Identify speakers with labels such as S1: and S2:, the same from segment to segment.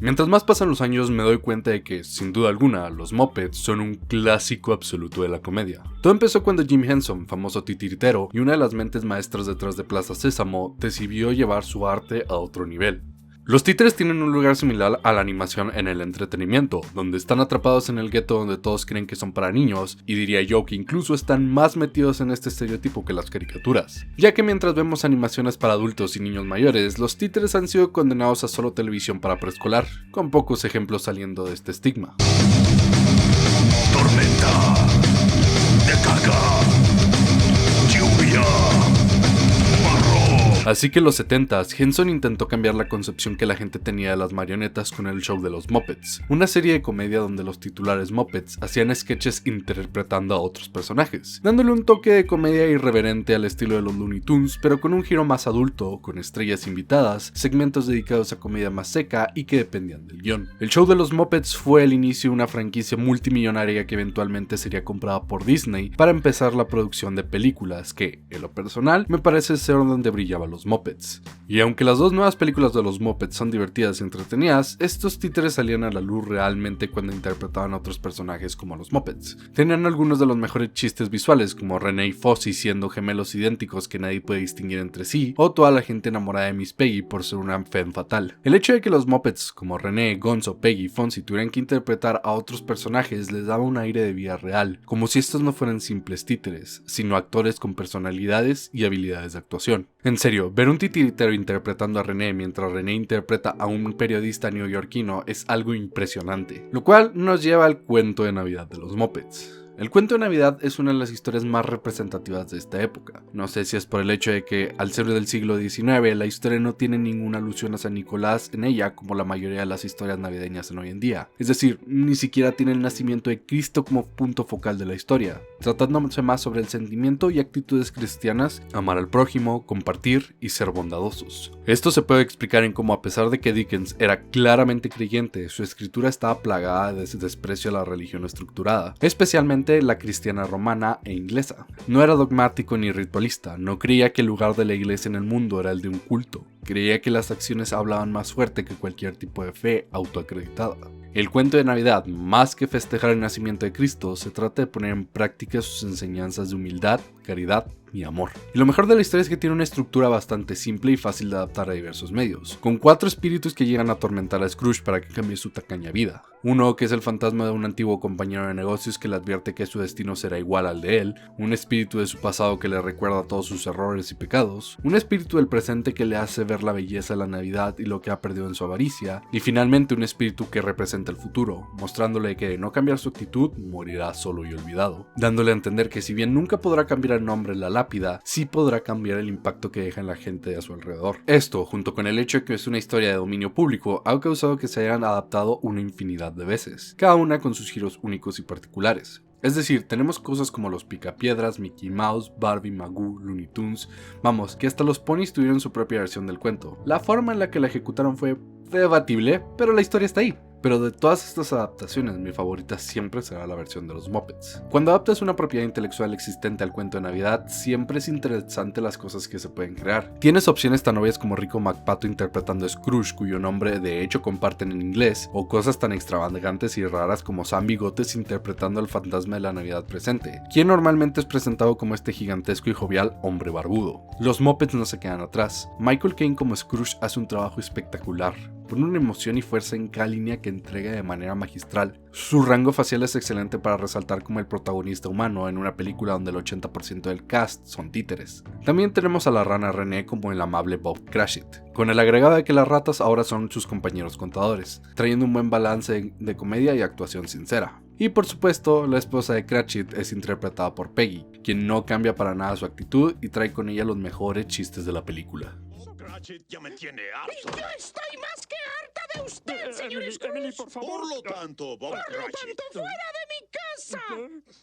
S1: Mientras más pasan los años me doy cuenta de que, sin duda alguna, los Muppets son un clásico absoluto de la comedia. Todo empezó cuando Jim Henson, famoso titiritero y una de las mentes maestras detrás de Plaza Sésamo, decidió llevar su arte a otro nivel. Los títeres tienen un lugar similar a la animación en el entretenimiento, donde están atrapados en el gueto donde todos creen que son para niños, y diría yo que incluso están más metidos en este estereotipo que las caricaturas. Ya que mientras vemos animaciones para adultos y niños mayores, los títeres han sido condenados a solo televisión para preescolar, con pocos ejemplos saliendo de este estigma.
S2: Tormenta de caca, lluvia.
S1: Así que en los 70s, Henson intentó cambiar la concepción que la gente tenía de las marionetas con el show de los Muppets, una serie de comedia donde los titulares Muppets hacían sketches interpretando a otros personajes, dándole un toque de comedia irreverente al estilo de los Looney Tunes, pero con un giro más adulto, con estrellas invitadas, segmentos dedicados a comedia más seca y que dependían del guión. El show de los Muppets fue el inicio de una franquicia multimillonaria que eventualmente sería comprada por Disney para empezar la producción de películas que, en lo personal, me parece ser donde brillaba los Muppets. Y aunque las dos nuevas películas de los Muppets son divertidas y entretenidas, estos títeres salían a la luz realmente cuando interpretaban a otros personajes como los Muppets. Tenían algunos de los mejores chistes visuales, como René y Fozzie siendo gemelos idénticos que nadie puede distinguir entre sí, o toda la gente enamorada de Miss Peggy por ser una femme fatal. El hecho de que los Muppets, como René, Gonzo, Peggy y Fonzie, tuvieran que interpretar a otros personajes les daba un aire de vida real, como si estos no fueran simples títeres, sino actores con personalidades y habilidades de actuación. En serio, ver un titiritero interpretando a René mientras René interpreta a un periodista neoyorquino es algo impresionante, lo cual nos lleva al cuento de Navidad de los Muppets. El cuento de Navidad es una de las historias más representativas de esta época. No sé si es por el hecho de que, al ser del siglo XIX, la historia no tiene ninguna alusión a San Nicolás en ella como la mayoría de las historias navideñas en hoy en día. Es decir, ni siquiera tiene el nacimiento de Cristo como punto focal de la historia, tratándose más sobre el sentimiento y actitudes cristianas, amar al prójimo, compartir y ser bondadosos. Esto se puede explicar en cómo, a pesar de que Dickens era claramente creyente, su escritura estaba plagada de desprecio a la religión estructurada, especialmente la cristiana romana e inglesa. No era dogmático ni ritualista, no creía que el lugar de la iglesia en el mundo era el de un culto, creía que las acciones hablaban más fuerte que cualquier tipo de fe autoacreditada. El cuento de Navidad, más que festejar el nacimiento de Cristo, se trata de poner en práctica sus enseñanzas de humildad, caridad y amor. Y lo mejor de la historia es que tiene una estructura bastante simple y fácil de adaptar a diversos medios, con 4 espíritus que llegan a atormentar a Scrooge para que cambie su tacaña vida. Uno que es el fantasma de un antiguo compañero de negocios que le advierte que su destino será igual al de él, un espíritu de su pasado que le recuerda todos sus errores y pecados, un espíritu del presente que le hace ver la belleza de la Navidad y lo que ha perdido en su avaricia, y finalmente un espíritu que representa el futuro, mostrándole que de no cambiar su actitud, morirá solo y olvidado, dándole a entender que si bien nunca podrá cambiar el nombre en la lápida, sí podrá cambiar el impacto que deja en la gente a su alrededor. Esto, junto con el hecho de que es una historia de dominio público, ha causado que se hayan adaptado una infinidad de veces, cada una con sus giros únicos y particulares. Es decir, tenemos cosas como los Picapiedras, Mickey Mouse, Barbie, Magoo, Looney Tunes, vamos, que hasta los ponis tuvieron su propia versión del cuento. La forma en la que la ejecutaron fue debatible, pero la historia está ahí. Pero de todas estas adaptaciones, mi favorita siempre será la versión de los Muppets. Cuando adaptas una propiedad intelectual existente al cuento de Navidad, siempre es interesante las cosas que se pueden crear. Tienes opciones tan obvias como Rico McPato interpretando a Scrooge, cuyo nombre de hecho comparten en inglés, o cosas tan extravagantes y raras como Sam Bigotes interpretando al fantasma de la Navidad presente, quien normalmente es presentado como este gigantesco y jovial hombre barbudo. Los Muppets no se quedan atrás. Michael Caine como Scrooge hace un trabajo espectacular. Pone una emoción y fuerza en cada línea que entrega de manera magistral. Su rango facial es excelente para resaltar como el protagonista humano en una película donde el 80% del cast son títeres. También tenemos a la rana René como el amable Bob Cratchit, con el agregado de que las ratas ahora son sus compañeros contadores, trayendo un buen balance de comedia y actuación sincera. Y por supuesto, la esposa de Cratchit es interpretada por Peggy, quien no cambia para nada su actitud y trae con ella los mejores chistes de la película.
S2: Cratchit ya me tiene harto.
S3: Y yo estoy más que harta de usted, señor Scrooge.
S4: Emily, por favor.
S2: Por lo tanto, Bob
S3: Por lo
S2: Cratchit,
S3: tanto, fuera de mi casa.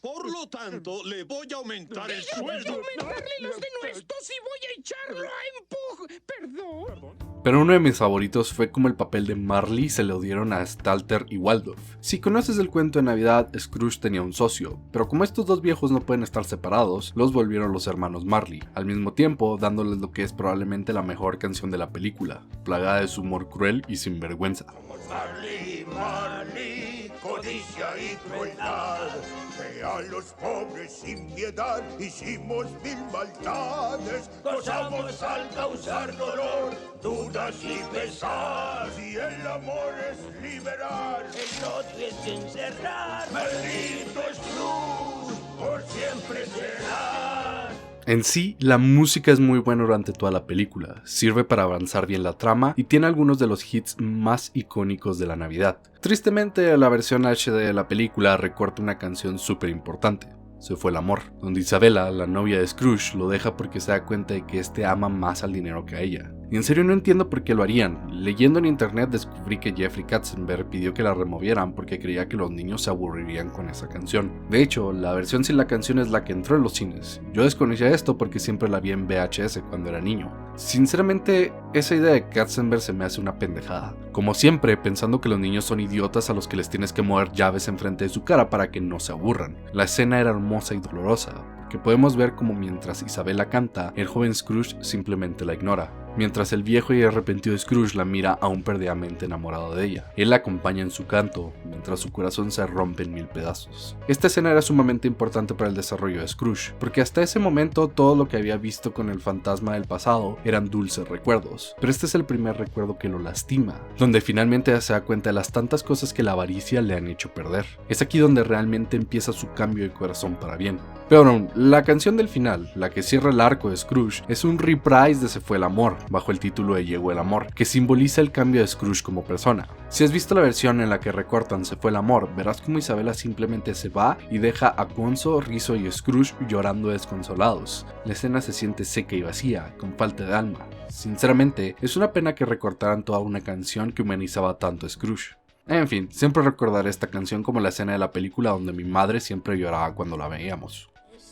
S2: por lo tanto, le voy a aumentar el
S3: Yo voy a
S2: sueldo.
S3: aumentarle los denuestos y voy a echarlo a empuje. Perdón.
S1: Pero uno de mis favoritos fue como el papel de Marley se lo dieron a Stalter y Waldorf. Si conoces el cuento de Navidad, Scrooge tenía un socio, pero como estos dos viejos no pueden estar separados, los volvieron los hermanos Marley, al mismo tiempo dándoles lo que es probablemente la mejor canción de la película, plagada de su humor cruel y sinvergüenza.
S2: Marley, Marley, codicia y crueldad, que a los pobres sin piedad hicimos mil maldades, gozamos al causar dolor, dudas y pesar. Si el amor es liberar, el odio es encerrar, maldito Scrooge, por siempre será.
S1: En sí, la música es muy buena durante toda la película, sirve para avanzar bien la trama y tiene algunos de los hits más icónicos de la Navidad. Tristemente, la versión HD de la película recorta una canción súper importante. Se fue el amor, donde Isabella, la novia de Scrooge, lo deja porque se da cuenta de que este ama más al dinero que a ella. Y en serio no entiendo por qué lo harían. Leyendo en internet descubrí que Jeffrey Katzenberg pidió que la removieran porque creía que los niños se aburrirían con esa canción. De hecho, la versión sin la canción es la que entró en los cines. Yo desconocía esto porque siempre la vi en VHS cuando era niño. Sinceramente, esa idea de Katzenberg se me hace una pendejada. Como siempre, pensando que los niños son idiotas a los que les tienes que mover llaves enfrente de su cara para que no se aburran. La escena era hermosa y dolorosa, que podemos ver como mientras Isabella canta, el joven Scrooge simplemente la ignora, mientras el viejo y arrepentido Scrooge la mira aún perdidamente enamorado de ella. Él la acompaña en su canto, mientras su corazón se rompe en mil pedazos. Esta escena era sumamente importante para el desarrollo de Scrooge, porque hasta ese momento todo lo que había visto con el fantasma del pasado eran dulces recuerdos, pero este es el primer recuerdo que lo lastima, donde finalmente se da cuenta de las tantas cosas que la avaricia le han hecho perder. Es aquí donde realmente empieza su cambio de corazón para bien. Peor aún, la canción del final, la que cierra el arco de Scrooge, es un reprise de Se fue el amor, bajo el título de Llegó el amor, que simboliza el cambio de Scrooge como persona. Si has visto la versión en la que recortan Se fue el amor, verás como Isabella simplemente se va y deja a Gonzo, Rizzo y Scrooge llorando desconsolados. La escena se siente seca y vacía, con falta de alma. Sinceramente, es una pena que recortaran toda una canción que humanizaba tanto a Scrooge. En fin, siempre recordaré esta canción como la escena de la película donde mi madre siempre lloraba cuando la veíamos.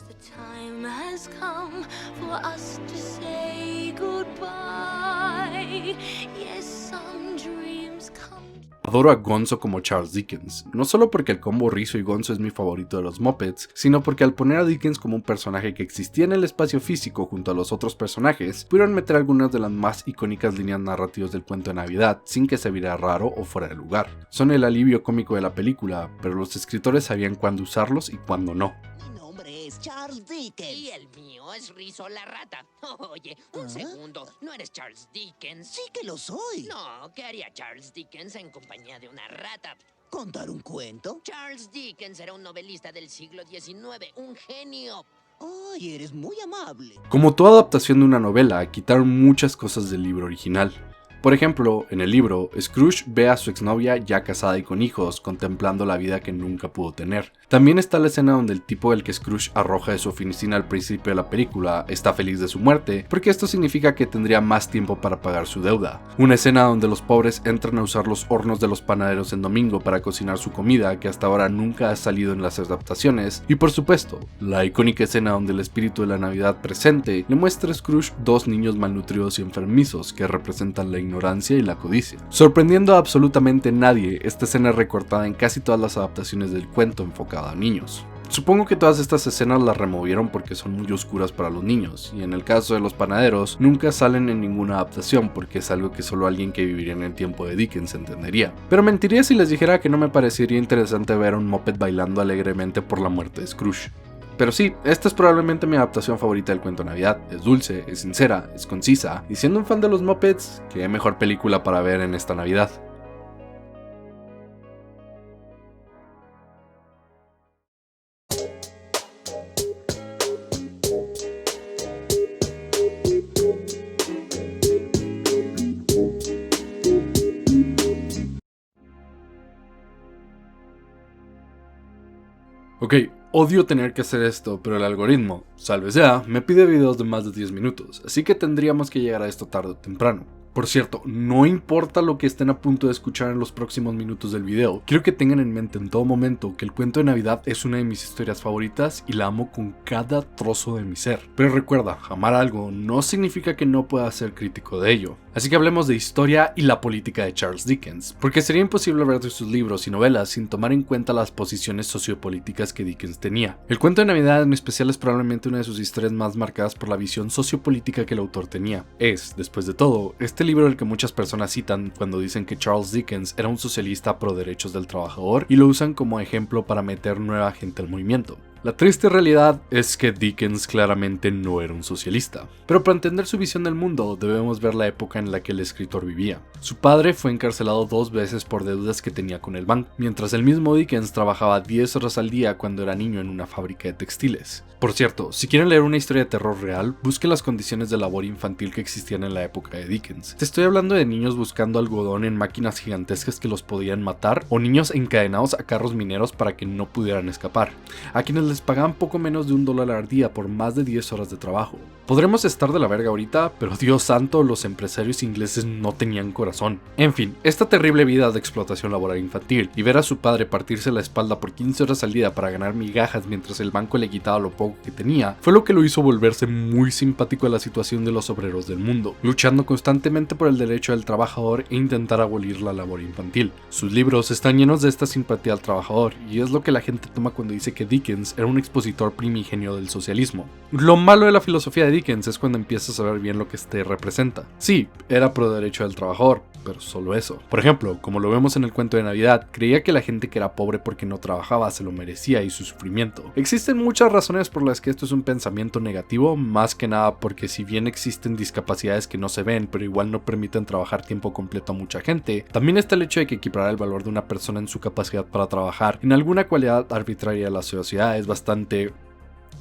S4: The time has come for us to say goodbye. Yes, some dreams come.
S1: Adoro a Gonzo como Charles Dickens, no solo porque el combo Rizzo y Gonzo es mi favorito de los Muppets, sino porque al poner a Dickens como un personaje que existía en el espacio físico junto a los otros personajes, pudieron meter algunas de las más icónicas líneas narrativas del cuento de Navidad sin que se viera raro o fuera de lugar. Son el alivio cómico de la película, pero los escritores sabían cuándo usarlos y cuándo no.
S5: Charles Dickens.
S3: Y el mío es Rizzo la rata. Oye, un segundo. ¿No eres Charles Dickens?
S5: Sí que lo soy.
S3: No, ¿qué haría Charles Dickens en compañía de una rata?
S5: ¿Contar un cuento?
S3: Charles Dickens era un novelista del siglo XIX, un genio.
S5: Ay, eres muy amable.
S1: Como toda adaptación de una novela, quitaron muchas cosas del libro original. Por ejemplo, en el libro, Scrooge ve a su exnovia ya casada y con hijos, contemplando la vida que nunca pudo tener. También está la escena donde el tipo del que Scrooge arroja de su oficina al principio de la película está feliz de su muerte, porque esto significa que tendría más tiempo para pagar su deuda. Una escena donde los pobres entran a usar los hornos de los panaderos en domingo para cocinar su comida, que hasta ahora nunca ha salido en las adaptaciones. Y por supuesto, la icónica escena donde el espíritu de la Navidad presente le muestra a Scrooge dos niños malnutridos y enfermizos que representan la ignorancia y la codicia. Sorprendiendo a absolutamente nadie, esta escena es recortada en casi todas las adaptaciones del cuento enfocada a niños. Supongo que todas estas escenas las removieron porque son muy oscuras para los niños, y en el caso de los panaderos, nunca salen en ninguna adaptación porque es algo que solo alguien que viviría en el tiempo de Dickens entendería. Pero mentiría si les dijera que no me parecería interesante ver a un Muppet bailando alegremente por la muerte de Scrooge. Pero sí, esta es probablemente mi adaptación favorita del cuento de Navidad. Es dulce, es sincera, es concisa, y siendo un fan de los Muppets, qué mejor película para ver en esta Navidad. Ok, odio tener que hacer esto, pero el algoritmo, salve sea, me pide videos de más de 10 minutos, así que tendríamos que llegar a esto tarde o temprano. Por cierto, no importa lo que estén a punto de escuchar en los próximos minutos del video, quiero que tengan en mente en todo momento que el cuento de Navidad es una de mis historias favoritas y la amo con cada trozo de mi ser. Pero recuerda, amar algo no significa que no pueda ser crítico de ello. Así que hablemos de historia y la política de Charles Dickens, porque sería imposible hablar de sus libros y novelas sin tomar en cuenta las posiciones sociopolíticas que Dickens tenía. El cuento de Navidad en especial es probablemente una de sus historias más marcadas por la visión sociopolítica que el autor tenía. Es, después de todo, este libro el que muchas personas citan cuando dicen que Charles Dickens era un socialista pro derechos del trabajador y lo usan como ejemplo para meter nueva gente al movimiento. La triste realidad es que Dickens claramente no era un socialista, pero para entender su visión del mundo debemos ver la época en la que el escritor vivía. Su padre fue encarcelado 2 veces por deudas que tenía con el banco, mientras el mismo Dickens trabajaba 10 horas al día cuando era niño en una fábrica de textiles. Por cierto, si quieren leer una historia de terror real, busquen las condiciones de labor infantil que existían en la época de Dickens. Te estoy hablando de niños buscando algodón en máquinas gigantescas que los podían matar, o niños encadenados a carros mineros para que no pudieran escapar, a quienes les pagaban poco menos de $1 al día por más de 10 horas de trabajo. Podremos estar de la verga ahorita, pero Dios santo, los empresarios ingleses no tenían corazón. En fin, esta terrible vida de explotación laboral infantil y ver a su padre partirse la espalda por 15 horas al día para ganar migajas mientras el banco le quitaba lo poco que tenía, fue lo que lo hizo volverse muy simpático a la situación de los obreros del mundo, luchando constantemente por el derecho del trabajador e intentar abolir la labor infantil. Sus libros están llenos de esta simpatía al trabajador, y es lo que la gente toma cuando dice que Dickens era un expositor primigenio del socialismo. Lo malo de la filosofía de Dickens es cuando empiezas a ver bien lo que este representa. Sí, era pro derecho del trabajador, pero solo eso. Por ejemplo, como lo vemos en el cuento de Navidad, creía que la gente que era pobre porque no trabajaba se lo merecía y su sufrimiento. Existen muchas razones por las que esto es un pensamiento negativo, más que nada porque si bien existen discapacidades que no se ven, pero igual no permiten trabajar tiempo completo a mucha gente, también está el hecho de que equiparar el valor de una persona en su capacidad para trabajar en alguna cualidad arbitraria de la sociedad es bastante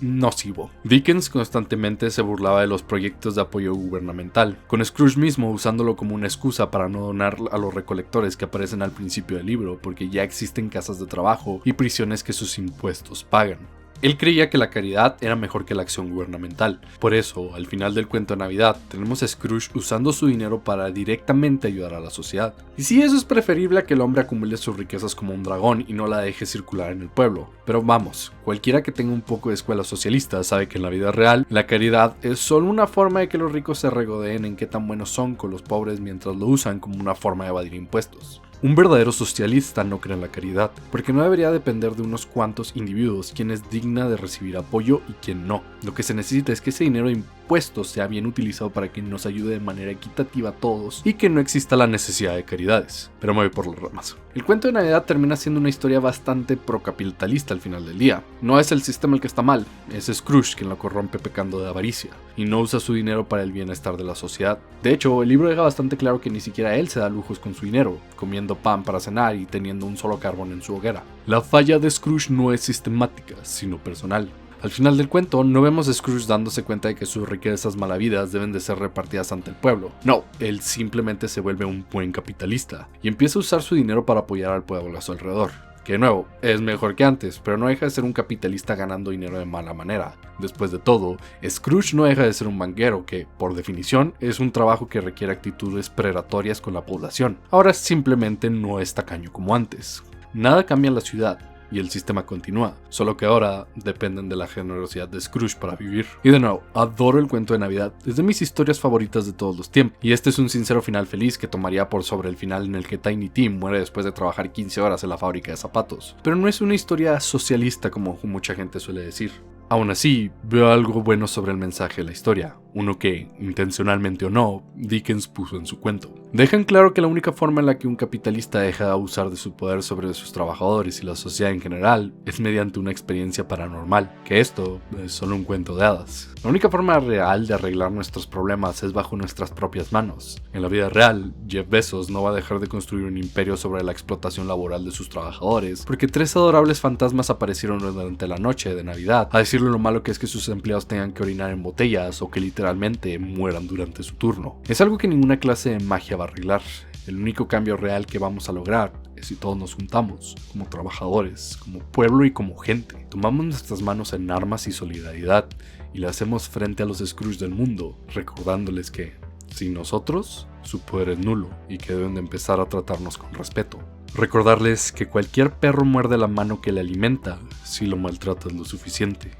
S1: nocivo. Dickens constantemente se burlaba de los proyectos de apoyo gubernamental, con Scrooge mismo usándolo como una excusa para no donar a los recolectores que aparecen al principio del libro, porque ya existen casas de trabajo y prisiones que sus impuestos pagan. Él creía que la caridad era mejor que la acción gubernamental. Por eso, al final del cuento de Navidad, tenemos a Scrooge usando su dinero para directamente ayudar a la sociedad. Y sí, eso es preferible a que el hombre acumule sus riquezas como un dragón y no la deje circular en el pueblo. Pero vamos, cualquiera que tenga un poco de escuela socialista sabe que en la vida real, la caridad es solo una forma de que los ricos se regodeen en qué tan buenos son con los pobres mientras lo usan como una forma de evadir impuestos. Un verdadero socialista no cree en la caridad, porque no debería depender de unos cuantos individuos quién es digna de recibir apoyo y quién no. Lo que se necesita es que ese dinero de impuestos sea bien utilizado para que nos ayude de manera equitativa a todos y que no exista la necesidad de caridades. Pero me voy por las ramas. El cuento de Navidad termina siendo una historia bastante procapitalista al final del día. No es el sistema el que está mal, es Scrooge quien lo corrompe pecando de avaricia y no usa su dinero para el bienestar de la sociedad. De hecho, el libro deja bastante claro que ni siquiera él se da lujos con su dinero, comiendo pan para cenar y teniendo un solo carbón en su hoguera. La falla de Scrooge no es sistemática, sino personal. Al final del cuento, no vemos a Scrooge dándose cuenta de que sus riquezas malavidas deben de ser repartidas ante el pueblo. No, él simplemente se vuelve un buen capitalista y empieza a usar su dinero para apoyar al pueblo a su alrededor. Que de nuevo, es mejor que antes, pero no deja de ser un capitalista ganando dinero de mala manera. Después de todo, Scrooge no deja de ser un banquero que, por definición, es un trabajo que requiere actitudes predatorias con la población. Ahora simplemente no es tacaño como antes. Nada cambia en la ciudad y el sistema continúa, solo que ahora dependen de la generosidad de Scrooge para vivir. Y de nuevo, adoro el cuento de Navidad, es de mis historias favoritas de todos los tiempos, y este es un sincero final feliz que tomaría por sobre el final en el que Tiny Tim muere después de trabajar 15 horas en la fábrica de zapatos. Pero no es una historia socialista como mucha gente suele decir. Aún así, veo algo bueno sobre el mensaje de la historia, uno que, intencionalmente o no, Dickens puso en su cuento. Dejan claro que la única forma en la que un capitalista deja de abusar de su poder sobre sus trabajadores y la sociedad en general es mediante una experiencia paranormal, que esto es solo un cuento de hadas. La única forma real de arreglar nuestros problemas es bajo nuestras propias manos. En la vida real, Jeff Bezos no va a dejar de construir un imperio sobre la explotación laboral de sus trabajadores, porque 3 adorables fantasmas aparecieron durante la noche de Navidad a decirle lo malo que es que sus empleados tengan que orinar en botellas o que literalmente mueran durante su turno. Es algo que ninguna clase de magia va a arreglar. El único cambio real que vamos a lograr es si todos nos juntamos, como trabajadores, como pueblo y como gente. Tomamos nuestras manos en armas y solidaridad y le hacemos frente a los Scrooge del mundo, recordándoles que sin nosotros, su poder es nulo y que deben de empezar a tratarnos con respeto. Recordarles que cualquier perro muerde la mano que le alimenta si lo maltratas lo suficiente.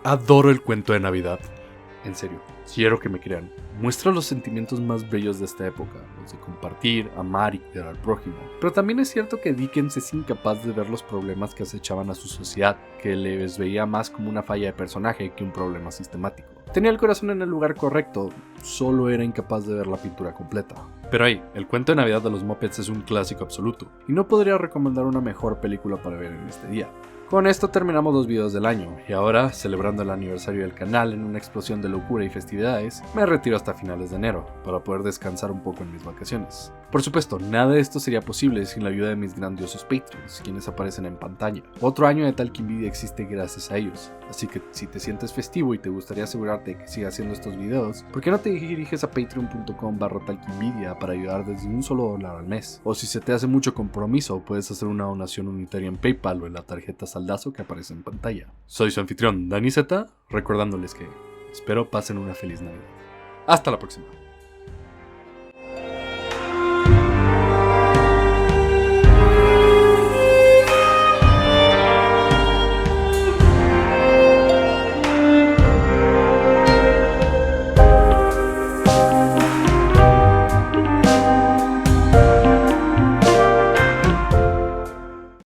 S1: Adoro el cuento de Navidad. En serio, quiero que me crean. Muestra los sentimientos más bellos de esta época, los de compartir, amar y cuidar al prójimo. Pero también es cierto que Dickens es incapaz de ver los problemas que acechaban a su sociedad, que les veía más como una falla de personaje que un problema sistemático. Tenía el corazón en el lugar correcto, solo era incapaz de ver la pintura completa. Pero ahí, el cuento de Navidad de los Muppets es un clásico absoluto, y no podría recomendar una mejor película para ver en este día. Con esto terminamos los videos del año, y ahora, celebrando el aniversario del canal en una explosión de locura y festividades, me retiro hasta finales de enero, para poder descansar un poco en mis vacaciones. Por supuesto, nada de esto sería posible sin la ayuda de mis grandiosos Patreons, quienes aparecen en pantalla. Otro año de Talkinvidia existe gracias a ellos, así que si te sientes festivo y te gustaría asegurarte de que siga haciendo estos videos, ¿por qué no te diriges a patreon.com/Talkinvidia para ayudar desde $1 al mes? O si se te hace mucho compromiso, puedes hacer una donación unitaria en PayPal o en la tarjeta saldazo que aparece en pantalla. Soy su anfitrión Dani Z, recordándoles que espero pasen una feliz Navidad. Hasta la próxima.